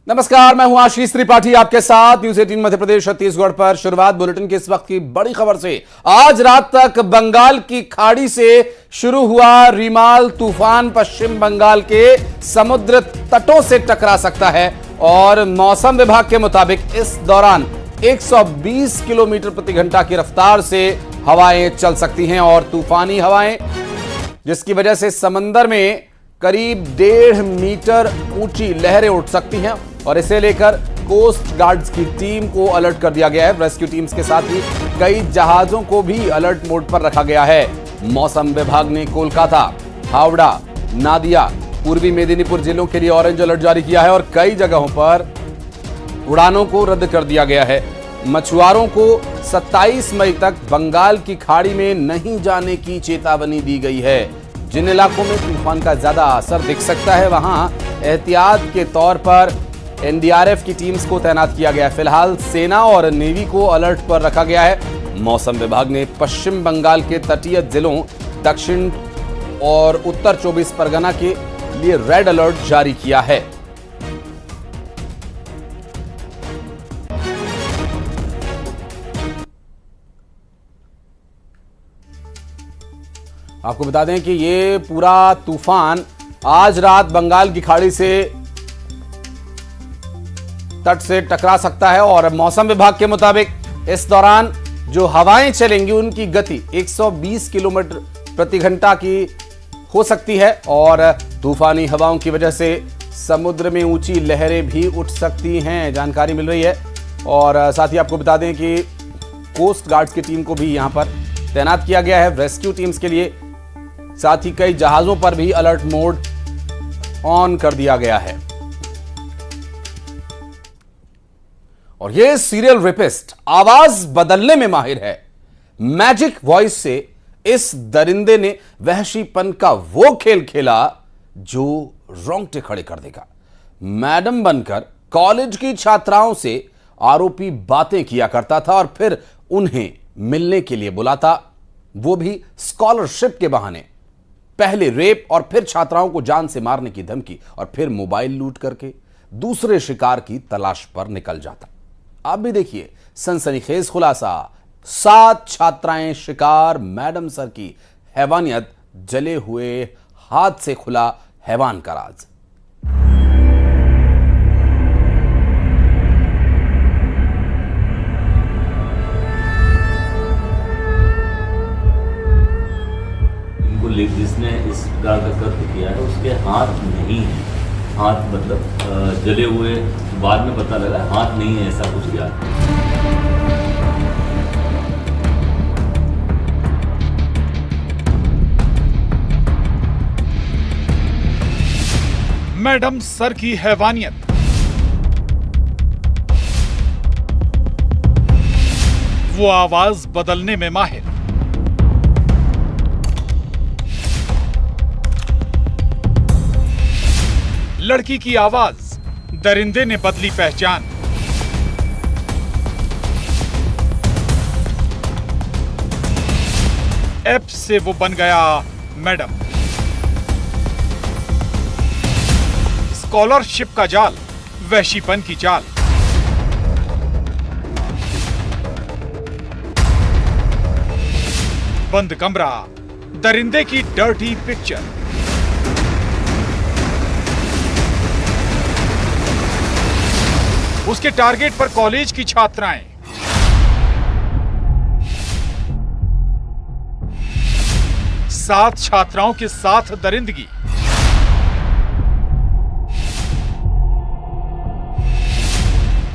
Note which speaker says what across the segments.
Speaker 1: नमस्कार, मैं हूं आशीष त्रिपाठी आपके साथ न्यूज 18 मध्य प्रदेश छत्तीसगढ़ पर। शुरुआत बुलेटिन के इस वक्त की बड़ी खबर से। आज रात तक बंगाल की खाड़ी से शुरू हुआ रिमाल तूफान पश्चिम बंगाल के समुद्र तटों से टकरा सकता है और मौसम विभाग के मुताबिक इस दौरान 120 किलोमीटर प्रति घंटा की रफ्तार से हवाएं चल सकती हैं और तूफानी हवाएं, जिसकी वजह से समंदर में करीब 1.5 मीटर ऊंची लहरें उठ सकती हैं और इसे लेकर कोस्ट गार्ड्स की टीम को अलर्ट कर दिया गया है। रेस्क्यू टीम्स के साथ ही कई जहाजों को भी अलर्ट मोड पर रखा गया है। मौसम विभाग ने कोलकाता, हावड़ा, नादिया, पूर्वी मेदिनीपुर जिलों के लिए ऑरेंज अलर्ट जारी किया है और कई जगहों पर उड़ानों को रद्द कर दिया गया है। मछुआरों को 27 मई तक बंगाल की खाड़ी में नहीं जाने की चेतावनी दी गई है। जिन इलाकों में तूफान का ज्यादा असर दिख सकता है वहां एहतियात के तौर पर एनडीआरएफ की टीम्स को तैनात किया गया है। फिलहाल सेना और नेवी को अलर्ट पर रखा गया है। मौसम विभाग ने पश्चिम बंगाल के तटीय जिलों, दक्षिण और उत्तर 24 परगना के लिए रेड अलर्ट जारी किया है। आपको बता दें कि ये पूरा तूफान आज रात बंगाल की खाड़ी से तट से टकरा सकता है और मौसम विभाग के मुताबिक इस दौरान जो हवाएं चलेंगी उनकी गति 120 किलोमीटर प्रति घंटा की हो सकती है और तूफानी हवाओं की वजह से समुद्र में ऊंची लहरें भी उठ सकती हैं, जानकारी मिल रही है। और साथ ही आपको बता दें कि कोस्ट गार्ड्स की टीम को भी यहां पर तैनात किया गया है रेस्क्यू टीम्स के लिए। साथ ही कई जहाजों पर भी अलर्ट मोड ऑन कर दिया गया है। और ये सीरियल रेपिस्ट आवाज बदलने में माहिर है। मैजिक वॉइस से इस दरिंदे ने वहशीपन का वो खेल खेला जो रोंगटे खड़े कर देगा। मैडम बनकर कॉलेज की छात्राओं से आरोपी बातें किया करता था और फिर उन्हें मिलने के लिए बुलाता, वो भी स्कॉलरशिप के बहाने। पहले रेप और फिर छात्राओं को जान से मारने की धमकी और फिर मोबाइल लूट करके दूसरे शिकार की तलाश पर निकल जाता। आप भी देखिए सनसनीखेज खुलासा, 7 छात्राएं शिकार, मैडम सर की हैवानियत, जले हुए हाथ से खुला हैवान का राज।
Speaker 2: जिसने इस प्रकार का कृत्य किया है उसके हाथ नहीं है। हाथ मतलब जले हुए, बाद में पता लगा हाथ नहीं है, ऐसा कुछ किया।
Speaker 3: मैडम सर की हैवानियत, वो आवाज बदलने में माहिर। लड़की की आवाज, दरिंदे ने बदली पहचान। ऐप से वो बन गया मैडम। स्कॉलरशिप का जाल, वहशीपन की चाल। बंद कमरा, दरिंदे की डर्टी पिक्चर। उसके टारगेट पर कॉलेज की छात्राएं। सात छात्राओं के साथ दरिंदगी।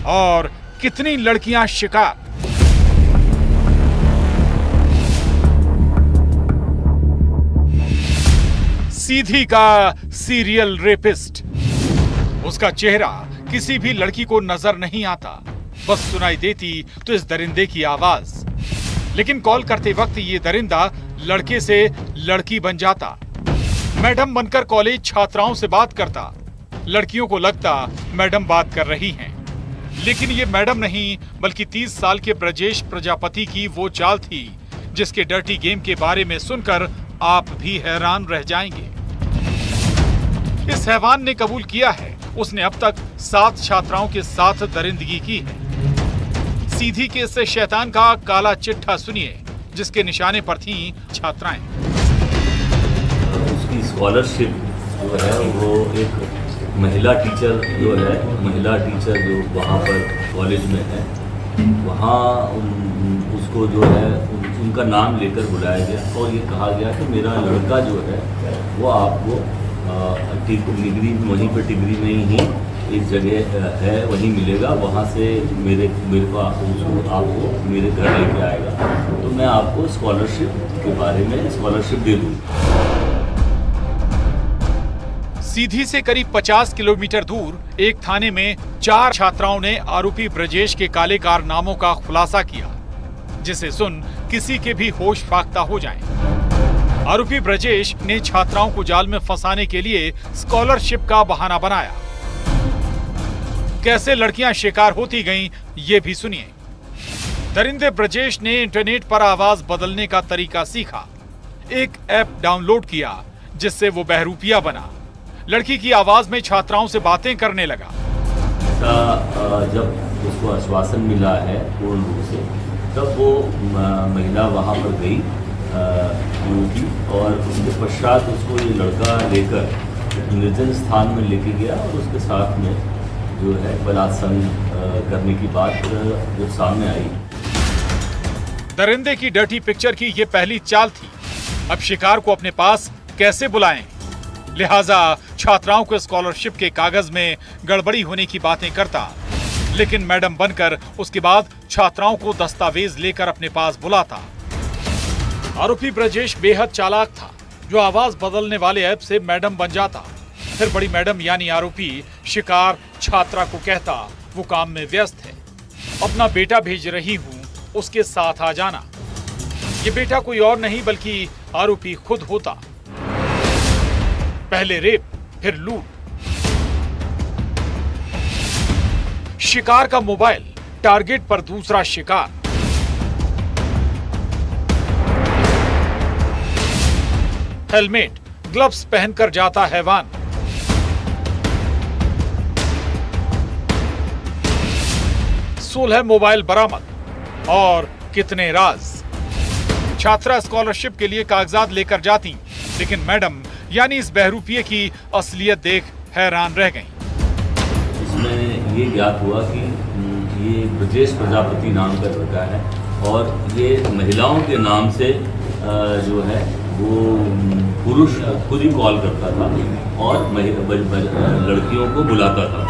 Speaker 3: और कितनी लड़कियां शिकार। सीधी का सीरियल रेपिस्ट। उसका चेहरा किसी भी लड़की को नजर नहीं आता, बस सुनाई देती तो इस दरिंदे की आवाज। लेकिन कॉल करते वक्त ये दरिंदा लड़के से लड़की बन जाता। मैडम बनकर कॉलेज छात्राओं से बात करता। लड़कियों को लगता मैडम बात कर रही हैं, लेकिन ये मैडम नहीं बल्कि 30 साल के ब्रजेश प्रजापति की वो चाल थी जिसके डर्टी गेम के बारे में सुनकर आप भी हैरान रह जाएंगे। इस हैवान ने कबूल किया है उसने अब तक 7 छात्राओं के साथ दरिंदगी की है। सीधी के इससे शैतान का काला चिट्ठा सुनिए, जिसके निशाने पर थीं छात्राएं।
Speaker 2: उसकी स्कॉलरशिप जो है वो एक महिला टीचर जो है वहाँ पर कॉलेज में है, वहाँ उसको जो है उनका नाम लेकर बुलाया गया और ये कहा गया कि मेरा लड़का जो है वो आपको डिग्री वहीं पर डिग्री में ही एक जगह है वहीं मिलेगा, वहाँ से मेरे को आपको मेरे घर लेके आएगा, तो मैं आपको स्कॉलरशिप के बारे में स्कॉलरशिप दे दूँगा।
Speaker 3: सीधी से करीब 50 किलोमीटर दूर एक थाने में 4 छात्राओं ने आरोपी ब्रजेश के काले कारनामों का खुलासा किया, जिसे सुन किसी के भी होश फाख्ता हो जाएं। आरोपी ब्रजेश ने छात्राओं को जाल में फंसाने के लिए स्कॉलरशिप का बहाना बनाया। कैसे लड़कियां शिकार होती गईं, ये भी सुनिए। दरिंदे ब्रजेश ने इंटरनेट पर आवाज बदलने का तरीका सीखा, एक ऐप डाउनलोड किया जिससे वो बहरूपिया बना। लड़की की आवाज में छात्राओं से बातें करने लगा।
Speaker 2: जब उसको आश्वासन मिला है पूर्ण रूप से, तब वो महिला वहाँ पर गई युवती, और उसके पश्चात उसको ये लड़का लेकर निर्जन स्थान में लेके गया और उसके साथ में जो है बलात्संग करने की बात जो सामने आई।
Speaker 3: दरिंदे की डर्टी पिक्चर की ये पहली चाल थी। अब शिकार को अपने पास कैसे बुलाएं? लिहाजा छात्राओं को स्कॉलरशिप के कागज में गड़बड़ी होने की बातें करता, लेकिन मैडम बनकर उसके बाद छात्राओं को दस्तावेज लेकर अपने पास बुलाता। आरोपी ब्रजेश बेहद चालाक था, जो आवाज बदलने वाले ऐप से मैडम बन जाता। फिर बड़ी मैडम यानी आरोपी शिकार छात्रा को कहता वो काम में व्यस्त है, अपना बेटा भेज रही हूँ, उसके साथ आ जाना। ये बेटा कोई और नहीं बल्कि आरोपी खुद होता। पहले रेप, फिर लूट। शिकार का मोबाइल, टारगेट पर दूसरा शिकार। हेलमेट, ग्लव्स पहनकर जाता हैवान। सोलह मोबाइल बरामद और कितने राज। छात्रा स्कॉलरशिप के लिए कागजात लेकर जाती, लेकिन मैडम यानी इस बहरूपिये की असलियत देख हैरान रह गईं।
Speaker 2: इसमें ये ज्ञात हुआ कि ये ब्रजेश प्रजापति नाम का लड़का है और ये महिलाओं के नाम से जो है वो पुरुष खुद ही कॉल करता था और लड़कियों को बुलाता था।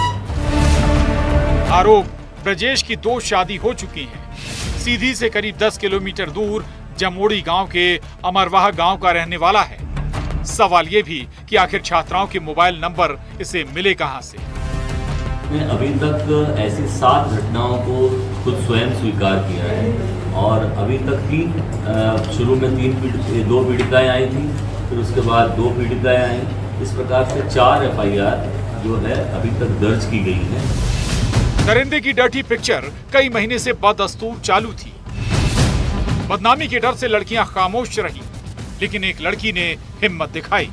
Speaker 3: आरोप ब्रजेश की 2 शादी हो चुकी हैं। सीधी से करीब 10 किलोमीटर दूर जमोड़ी गांव के अमरवाह गांव का रहने वाला है। सवाल ये भी कि आखिर छात्राओं के मोबाइल नंबर इसे मिले कहां से?
Speaker 2: मैं अभी तक ऐसी 7 घटनाओं को खुद स्वयं स्वीकार किया है और अभी तक की शुरू में 2 पीड़िताएं आई थी, फिर उसके बाद 2 पीड़िताएं आई। इस प्रकार से 4 FIR जो है अभी तक दर्ज की गई है।
Speaker 3: दरिंदे की डर्टी पिक्चर कई महीने से बदस्तूर चालू थी। बदनामी के डर से लड़कियां खामोश रही, लेकिन एक लड़की ने हिम्मत दिखाई,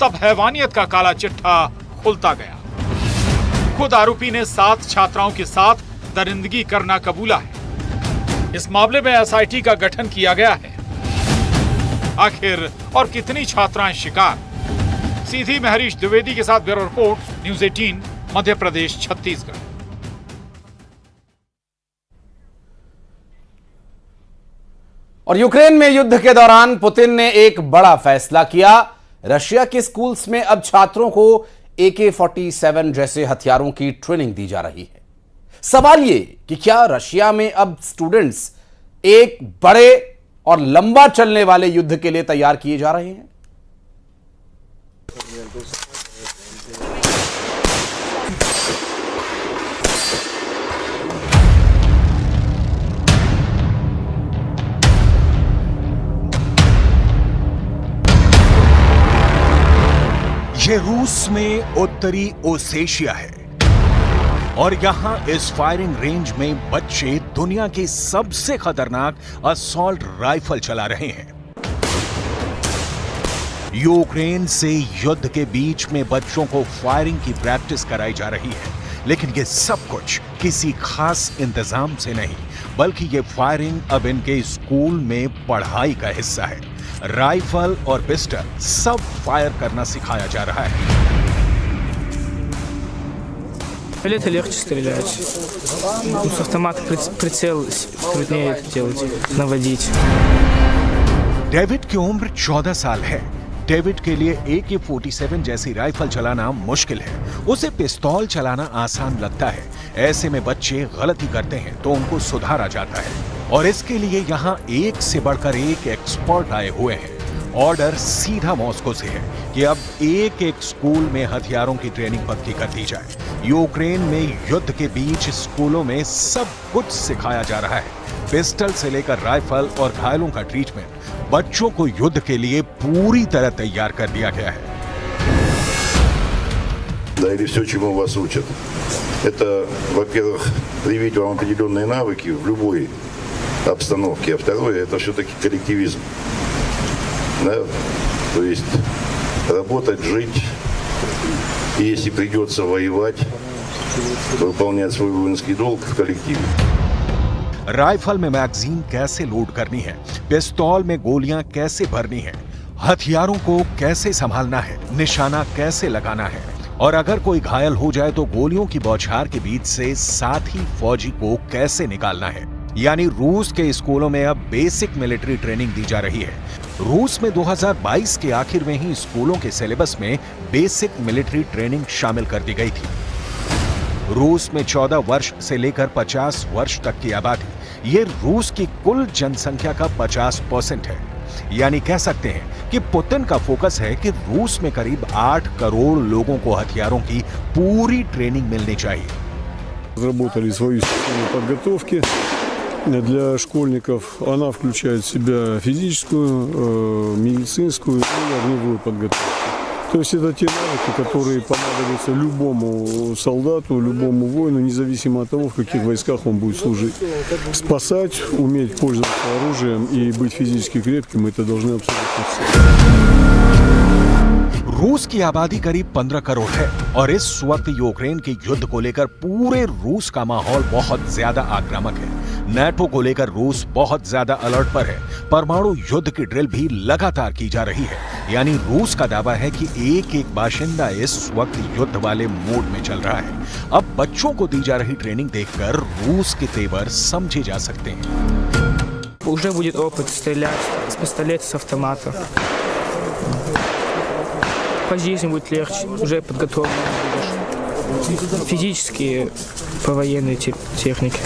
Speaker 3: तब हैवानियत का काला चिट्ठा खुलता गया। खुद आरोपी ने 7 छात्राओं के साथ दरिंदगी करना कबूला है। इस मामले में SIT का गठन किया गया है। आखिर और कितनी छात्राएं शिकार? सीधी में हरीश द्विवेदी के साथ bureau report, news 18, Madhya Pradesh, Chhattisgarh.
Speaker 1: और यूक्रेन में युद्ध के दौरान पुतिन ने एक बड़ा फैसला किया। रशिया के स्कूल्स में अब छात्रों को AK-47 जैसे हथियारों की ट्रेनिंग दी जा रही है। सवाल ये कि क्या रशिया में अब स्टूडेंट्स एक बड़े और लंबा चलने वाले युद्ध के लिए तैयार किए जा रहे हैं?
Speaker 4: ये रूस में उत्तरी ओसेशिया है और यहां इस फायरिंग रेंज में बच्चे दुनिया के सबसे खतरनाक असॉल्ट राइफल चला रहे हैं। यूक्रेन से युद्ध के बीच में बच्चों को फायरिंग की प्रैक्टिस कराई जा रही है, लेकिन ये सब कुछ किसी खास इंतजाम से नहीं, बल्कि ये फायरिंग अब इनके स्कूल में पढ़ाई का हिस्सा है। राइफल और पिस्टल सब फायर करना सिखाया जा रहा है।
Speaker 5: Это легче стрелять. С автомата прицел труднее это делать, наводить.
Speaker 4: डेविड की उम्र 14 साल है। डेविड के लिए AK-47 जैसी राइफल चलाना मुश्किल है। उसे पिस्तौल चलाना आसान लगता है। ऐसे में बच्चे गलती करते हैं तो उनको सुधारा जाता है, और इसके लिए यहाँ एक से बढ़कर एक एक्सपर्ट आए हुए हैं। ऑर्डर सीधा मॉस्को से है कि अब एक एक स्कूल में हथियारों की ट्रेनिंग पक्की कर दी जाए। यूक्रेन में युद्ध के बीच स्कूलों में सब कुछ सिखाया जा रहा है, पिस्टल से लेकर राइफल और घायलों का ट्रीटमेंट। बच्चों को युद्ध के लिए पूरी तरह तैयार कर दिया गया है।
Speaker 6: Да, или все, чему вас учат. Это, во-первых, привить вам определенные навыки в любой обстановке, а второе, это все-таки коллективизм. Да? То есть работать, жить, и если придется воевать, выполнять свой воинский долг в коллективе.
Speaker 4: राइफल में मैगजीन कैसे लोड करनी है, पिस्तौल में गोलियां कैसे भरनी है, हथियारों को कैसे संभालना है, निशाना कैसे लगाना है, और अगर कोई घायल हो जाए तो गोलियों की बौछार के बीच से साथी फौजी को कैसे निकालना है। यानी रूस के स्कूलों में अब बेसिक मिलिट्री ट्रेनिंग दी जा रही है। रूस में 2022 के आखिर में ही स्कूलों के सिलेबस में बेसिक मिलिट्री ट्रेनिंग शामिल कर दी गई थी। रूस में 14 वर्ष से लेकर 50 वर्ष तक की आबादी, ये रूस की कुल जनसंख्या का 50% है। यानी कह सकते हैं कि पुतिन का फोकस है कि रूस में करीब 8 करोड़ लोगों को हथियारों की पूरी ट्रेनिंग मिलनी चाहिए।
Speaker 7: Разработали свою систему подготовки для школьников. Она включает в себя физическую, медицинскую и огневую подготовку. То есть это те навыки, которые понадобятся любому солдату, любому воину, независимо от того, в каких войсках он будет служить. Спасать, уметь пользоваться оружием и быть физически крепким, это должны абсолютно все.
Speaker 4: रूस की आबादी करीब 15 करोड़ है, और इस वक्त यूक्रेन के युद्ध को लेकर पूरे रूस का माहौल बहुत ज्यादा आक्रामक है। नेटो को लेकर रूस बहुत ज्यादा अलर्ट पर है। परमाणु युद्ध की ड्रिल भी लगातार की जा रही है। यानी रूस का दावा है कि एक एक बाशिंदा इस वक्त युद्ध वाले मोड में चल रहा है। अब बच्चों को दी जा रही ट्रेनिंग देखकर रूस के तेवर समझे जा सकते हैं।
Speaker 5: Уже будет опыт стрелять с пистолета, с автомата. По жизни будет легче, уже подготовлен будешь. Физически по военной технике.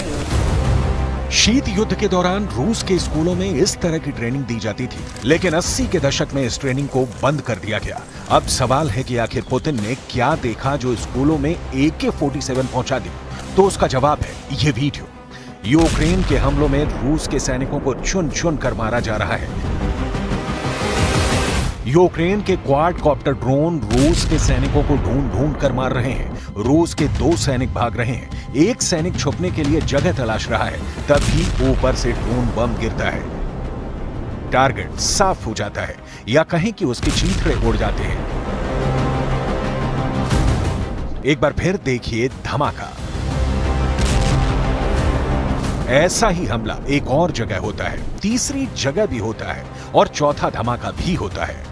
Speaker 4: शीत युद्ध के दौरान रूस के स्कूलों में इस तरह की ट्रेनिंग दी जाती थी, लेकिन 80 के दशक में इस ट्रेनिंग को बंद कर दिया गया। अब सवाल है कि आखिर पुतिन ने क्या देखा जो स्कूलों में AK-47 पहुंचा दी? तो उसका जवाब है ये वीडियो। यूक्रेन के हमलों में रूस के सैनिकों को चुन चुन कर मारा जा रहा है। यूक्रेन के क्वाडकॉप्टर ड्रोन रूस के सैनिकों को ढूंढ ढूंढ कर मार रहे हैं। रूस के 2 सैनिक भाग रहे हैं। एक सैनिक छुपने के लिए जगह तलाश रहा है, तभी ऊपर से ड्रोन बम गिरता है। टारगेट साफ हो जाता है, या कहें कि उसके चीथड़े उड़ जाते हैं। एक बार फिर देखिए धमाका। ऐसा ही हमला एक और जगह होता है, तीसरी जगह भी होता है, और चौथा धमाका भी होता है।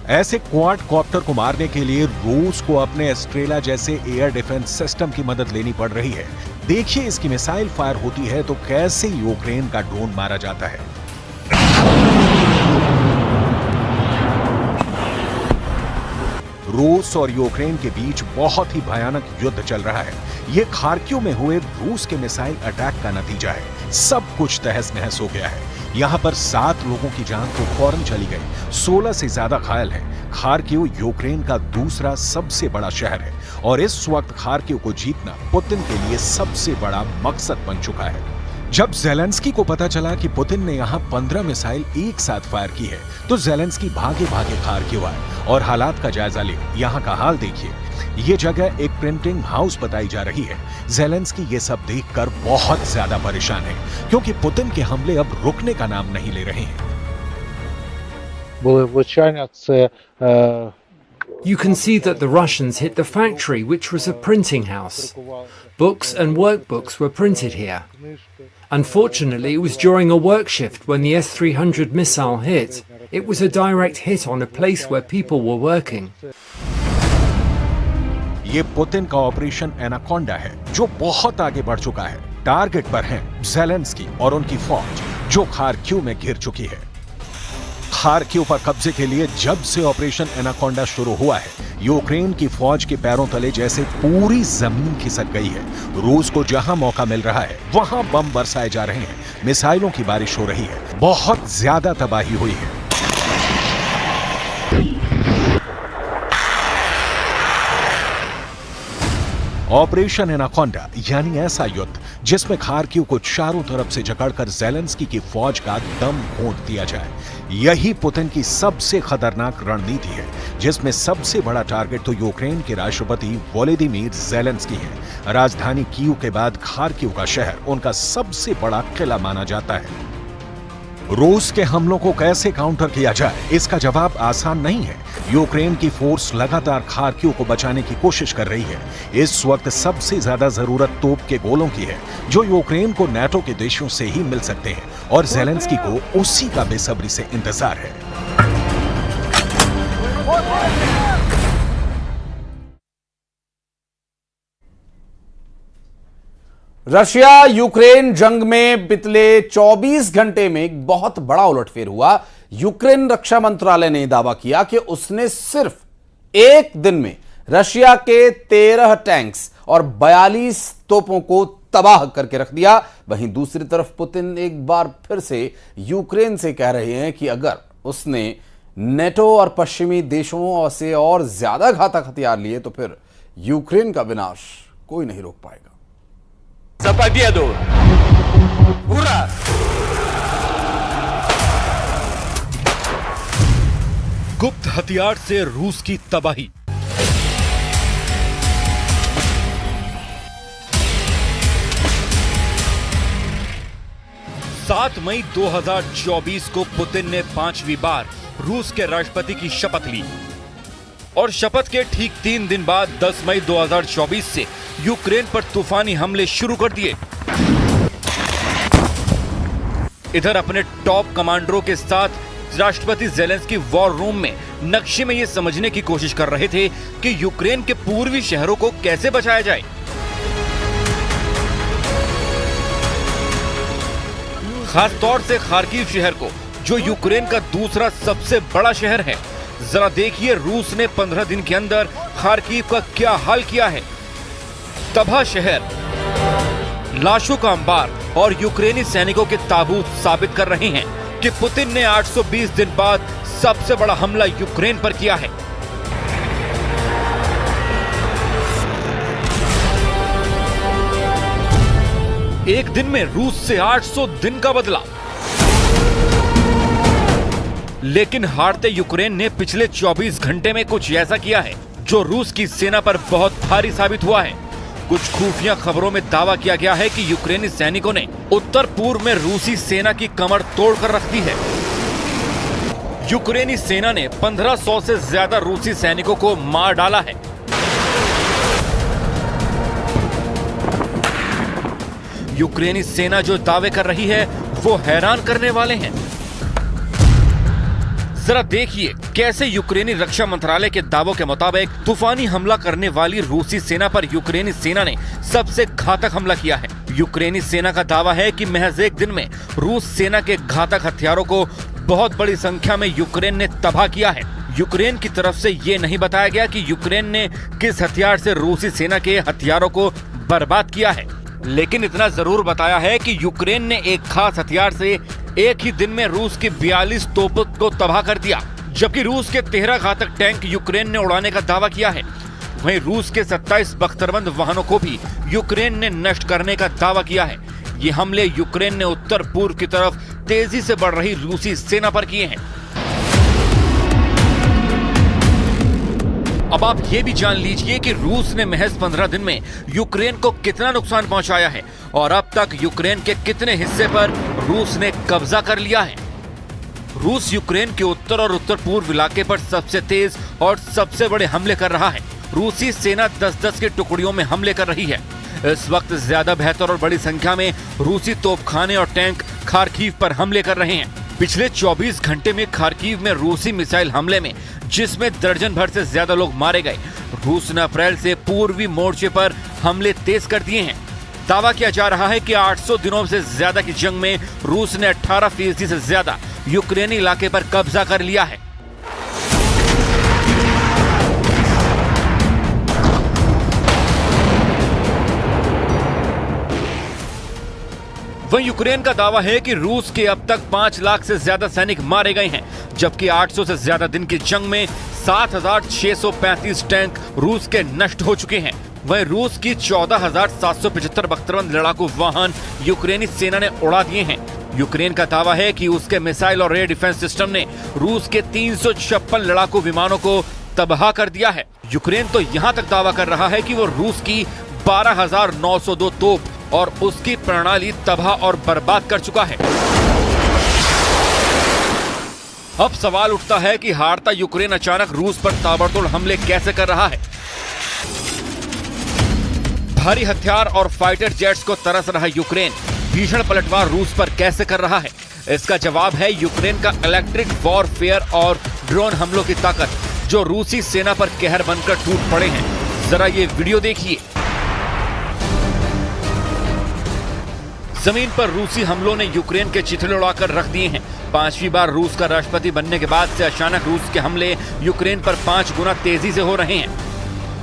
Speaker 4: ऐसे क्वाडकॉप्टर को मारने के लिए रूस को अपने एस्ट्रेला जैसे एयर डिफेंस सिस्टम की मदद लेनी पड़ रही है। देखिए इसकी मिसाइल फायर होती है तो कैसे यूक्रेन का ड्रोन मारा जाता है। रूस और यूक्रेन के बीच बहुत ही भयानक युद्ध चल रहा है। ये खार्किव में हुए रूस के मिसाइल अटैक का नतीजा है। सब कुछ तहस नहस हो गया है। यहाँ पर 7 लोगों की जान तो फौरन चली गई, 16 से ज्यादा घायल हैं। खार्किव यूक्रेन का दूसरा सबसे बड़ा शहर है, और इस वक्त खार्किव को जीतना पुतिन के लिए सबसे बड़ा मकसद बन चुका है। जब ज़ेलेंस्की को पता चला कि पुतिन ने यहाँ 15 मिसाइल एक साथ फायर की है, तो ज़ेलेंस्की भागे भागे खार्किव आए और हालात का जायजा लिया। यहाँ का हाल देखिए। ये जगह एक प्रिंटिंग हाउस बताई जा रही है। ज़ेलेंस्की ये सब देखकर बहुत ज्यादा परेशान है, क्योंकि पुतिन के हमले अब रुकने का नाम नहीं ले रहे हैं।
Speaker 8: були влучання. Це
Speaker 9: You can see that the Russians hit the factory, which was a printing house. Books and workbooks were printed here. Unfortunately, it was during a work shift when the S-300 missile hit. It was a direct hit on a place where people were working.
Speaker 4: ये Putin का operation anaconda है, जो बहुत आगे बढ़ चुका है। Target पर हैं ज़ेलेंस्की और उनकी फौज, जो खार्किव में घिर चुकी है। खार्किव पर कब्जे के लिए जब से ऑपरेशन एनाकोंडा शुरू हुआ है, यूक्रेन की फौज के पैरों तले जैसे पूरी जमीन खिसक गई है। रूस को जहां मौका मिल रहा है, वहां बम बरसाए जा रहे हैं, मिसाइलों की बारिश हो रही है, बहुत ज्यादा तबाही हुई है। ऑपरेशन एनाकोंडा यानी ऐसा युद्ध जिसमें खार्किव को चारों तरफ से जकड़कर ज़ेलेंस्की की फौज का दम घोंट दिया जाए, यही पुतिन की सबसे खतरनाक रणनीति है, जिसमें सबसे बड़ा टारगेट तो यूक्रेन के राष्ट्रपति वोलोदिमीर ज़ेलेंस्की है। राजधानी कीव के बाद खार्किव का शहर उनका सबसे बड़ा किला माना जाता है। रूस के हमलों को कैसे काउंटर किया जाए, इसका जवाब आसान नहीं है। यूक्रेन की फोर्स लगातार खार्किव को बचाने की कोशिश कर रही है। इस वक्त सबसे ज्यादा जरूरत तोप के गोलों की है, जो यूक्रेन को नाटो के देशों से ही मिल सकते हैं, और ज़ेलेंस्की को उसी का बेसब्री से इंतजार है।
Speaker 1: रशिया यूक्रेन जंग में पिछले 24 घंटे में एक बहुत बड़ा उलटफेर हुआ। यूक्रेन रक्षा मंत्रालय ने दावा किया कि उसने सिर्फ एक दिन में रशिया के 13 टैंक्स और 42 तोपों को तबाह करके रख दिया। वहीं दूसरी तरफ पुतिन एक बार फिर से यूक्रेन से कह रहे हैं कि अगर उसने नेटो और पश्चिमी देशों से और ज्यादा घातक हथियार लिए तो फिर यूक्रेन का विनाश कोई नहीं रोक पाएगा।
Speaker 10: За победу! Ура!
Speaker 11: गुप्त हथियार से रूस की तबाही। सात मई 2024 को पुतिन ने 5वीं बार रूस के राष्ट्रपति की शपथ ली और शपथ के ठीक 3 दिन बाद 10 मई 2024 से यूक्रेन पर तूफानी हमले शुरू कर दिए। इधर अपने टॉप कमांडरों के साथ राष्ट्रपति ज़ेलेंस्की वॉर रूम में नक्शे में यह समझने की कोशिश कर रहे थे कि यूक्रेन के पूर्वी शहरों को कैसे बचाया जाए। खासतौर से खार्किव शहर को, जो यूक्रेन का दूसरा सबसे बड़ा शहर है। जरा देखिए रूस ने 15 दिन के अंदर खार्किव का क्या हाल किया है। तबाह शहर, लाशों का अंबार और यूक्रेनी सैनिकों के ताबूत साबित कर रहे हैं कि पुतिन ने 820 दिन बाद सबसे बड़ा हमला यूक्रेन पर किया है। एक दिन में रूस से 800 दिन का बदला। लेकिन हारते यूक्रेन ने पिछले 24 घंटे में कुछ ऐसा किया है जो रूस की सेना पर बहुत भारी साबित हुआ है। कुछ खुफिया खबरों में दावा किया गया है कि यूक्रेनी सैनिकों ने उत्तर पूर्व में रूसी सेना की कमर तोड़कर रख दी है। यूक्रेनी सेना ने 1500 से ज्यादा रूसी सैनिकों को मार डाला है। यूक्रेनी सेना जो दावे कर रही है वो हैरान करने वाले हैं। जरा देखिए कैसे यूक्रेनी रक्षा मंत्रालय के दावों के मुताबिक तूफानी हमला करने वाली रूसी सेना पर यूक्रेनी सेना ने सबसे घातक हमला किया है। यूक्रेनी सेना का दावा है कि महज एक दिन में रूस सेना के घातक हथियारों को बहुत बड़ी संख्या में यूक्रेन ने तबाह किया है। यूक्रेन की तरफ से ये नहीं बताया गया कि यूक्रेन ने किस हथियार से रूसी सेना के हथियारों को बर्बाद किया है, लेकिन इतना जरूर बताया है कि यूक्रेन ने एक खास हथियार से एक ही दिन में रूस की 42 तोपों को तबाह कर दिया, जबकि रूस के 13 घातक टैंक यूक्रेन ने उड़ाने का दावा किया है। वहीं रूस के 27 बख्तरबंद वाहनों को भी यूक्रेन ने नष्ट करने का दावा किया है। ये हमले यूक्रेन ने उत्तर पूर्व की तरफ तेजी से बढ़ रही रूसी सेना पर किए हैं। अब आप ये भी जान लीजिए कि रूस ने महज 15 दिन में यूक्रेन को कितना नुकसान पहुंचाया है और अब तक यूक्रेन के कितने हिस्से पर रूस ने कब्जा कर लिया है। रूस यूक्रेन के उत्तर और उत्तर पूर्व इलाके पर सबसे तेज और सबसे बड़े हमले कर रहा है। रूसी सेना 10-10 की टुकड़ियों में हमले कर रही है। इस वक्त ज्यादा बेहतर और बड़ी संख्या में रूसी तोपखाने और टैंक खार्किव पर हमले कर रहे हैं। पिछले 24 घंटे में खार्किव में रूसी मिसाइल हमले में, जिसमें दर्जन भर से ज्यादा लोग मारे गए, रूस ने अप्रैल से पूर्वी मोर्चे पर हमले तेज कर दिए हैं। दावा किया जा रहा है कि 800 दिनों से ज्यादा की जंग में रूस ने 18% से ज्यादा यूक्रेनी इलाके पर कब्जा कर लिया है। वहीं यूक्रेन का दावा है कि रूस के अब तक 5 लाख से ज्यादा सैनिक मारे गए हैं, जबकि 800 से ज्यादा दिन की जंग में 7,635 टैंक रूस के नष्ट हो चुके हैं। वहीं रूस की 14,775 बख्तरबंद लड़ाकू वाहन यूक्रेनी सेना ने उड़ा दिए हैं। यूक्रेन का दावा है कि उसके मिसाइल और एयर डिफेंस सिस्टम ने रूस के 356 लड़ाकू विमानों को तबाह कर दिया है। यूक्रेन तो यहाँ तक दावा कर रहा है कि वो रूस की 12,902 तोप और उसकी प्रणाली तबाह और बर्बाद कर चुका है। अब सवाल उठता है कि हारता यूक्रेन अचानक रूस पर ताबड़तोड़ हमले कैसे कर रहा है। भारी हथियार और फाइटर जेट्स को तरस रहा यूक्रेन भीषण पलटवार रूस पर कैसे कर रहा है? इसका जवाब है यूक्रेन का इलेक्ट्रिक वॉरफेयर और ड्रोन हमलों की ताकत, जो रूसी सेना पर कहर बनकर टूट पड़े हैं। जरा ये वीडियो देखिए। जमीन पर रूसी हमलों ने यूक्रेन के चिथड़े उड़ाकर रख दिए हैं। 5वीं बार रूस का राष्ट्रपति बनने के बाद से अचानक रूस के हमले यूक्रेन पर 5 गुना तेजी से हो रहे हैं।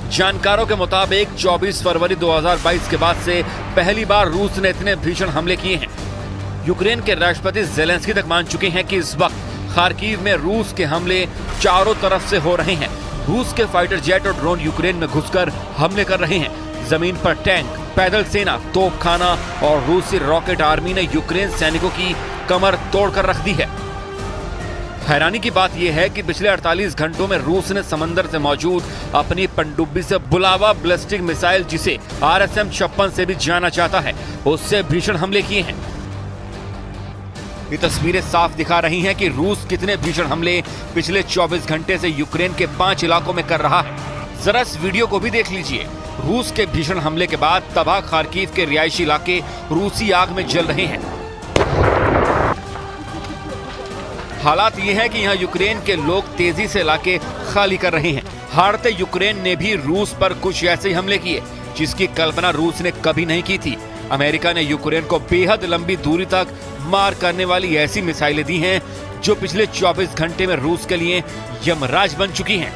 Speaker 11: जानकारों के मुताबिक 24 फरवरी 2022 के बाद से पहली बार रूस ने इतने भीषण हमले किए हैं। यूक्रेन के राष्ट्रपति ज़ेलेंस्की तक मान चुके हैं कि इस वक्त खार्किव में रूस के हमले चारों तरफ से हो रहे हैं। रूस के फाइटर जेट और ड्रोन यूक्रेन में घुसकर हमले कर रहे हैं। जमीन पर टैंक, पैदल सेना, तोपखाना और रूसी रॉकेट आर्मी ने यूक्रेन सैनिकों की कमर तोड़कर रख दी है। हैरानी की बात यह है कि पिछले 48 घंटों में रूस ने समंदर से मौजूद अपनी पनडुब्बी से बुलावा बैलिस्टिक मिसाइल, जिसे RSM-56 से भी जाना जाता है, उससे भीषण हमले किए हैं। ये तस्वीरें साफ दिखा रही हैं कि रूस कितने भीषण हमले पिछले 24 घंटे से यूक्रेन के 5 इलाकों में कर रहा है। जरा इस वीडियो को भी देख लीजिए। रूस के भीषण हमले के बाद तबाह खार्किव के रिहायशी इलाके रूसी आग में जल रहे हैं। हालात ये है कि यहाँ यूक्रेन के लोग तेजी से इलाके खाली कर रहे हैं। हारते यूक्रेन ने भी रूस पर कुछ ऐसे हमले किए जिसकी कल्पना रूस ने कभी नहीं की थी। अमेरिका ने यूक्रेन को बेहद लंबी दूरी तक मार करने वाली ऐसी मिसाइलें दी हैं जो पिछले 24 घंटे में रूस के लिए यमराज बन चुकी हैं।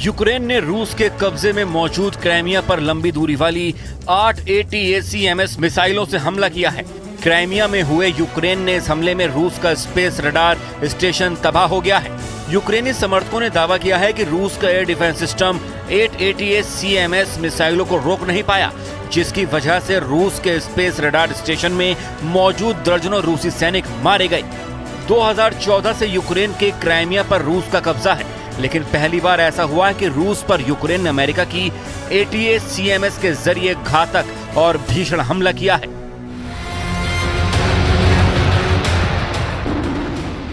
Speaker 11: यूक्रेन ने रूस के कब्जे में मौजूद क्राइमिया पर लंबी दूरी वाली 8 ATACMS मिसाइलों से हमला किया है। क्राइमिया में हुए यूक्रेन ने इस हमले में रूस का स्पेस रडार स्टेशन तबाह हो गया है। यूक्रेनी समर्थकों ने दावा किया है कि रूस का एयर डिफेंस सिस्टम 8 ATACMS मिसाइलों को रोक नहीं पाया, जिसकी वजह से रूस के स्पेस रडार स्टेशन में मौजूद दर्जनों रूसी सैनिक मारे गए। 2014 से यूक्रेन के क्राइमिया पर रूस का कब्जा है, लेकिन पहली बार ऐसा हुआ है कि रूस पर यूक्रेन ने अमेरिका की ATACMS के जरिए घातक और भीषण हमला किया है।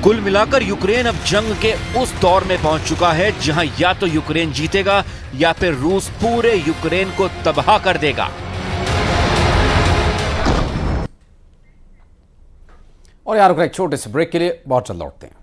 Speaker 11: कुल मिलाकर यूक्रेन अब जंग के उस दौर में पहुंच चुका है जहां या तो यूक्रेन जीतेगा या फिर रूस पूरे यूक्रेन को तबाह कर देगा।
Speaker 1: और यार एक छोटे से ब्रेक के लिए बहुत जल्द लौटते हैं।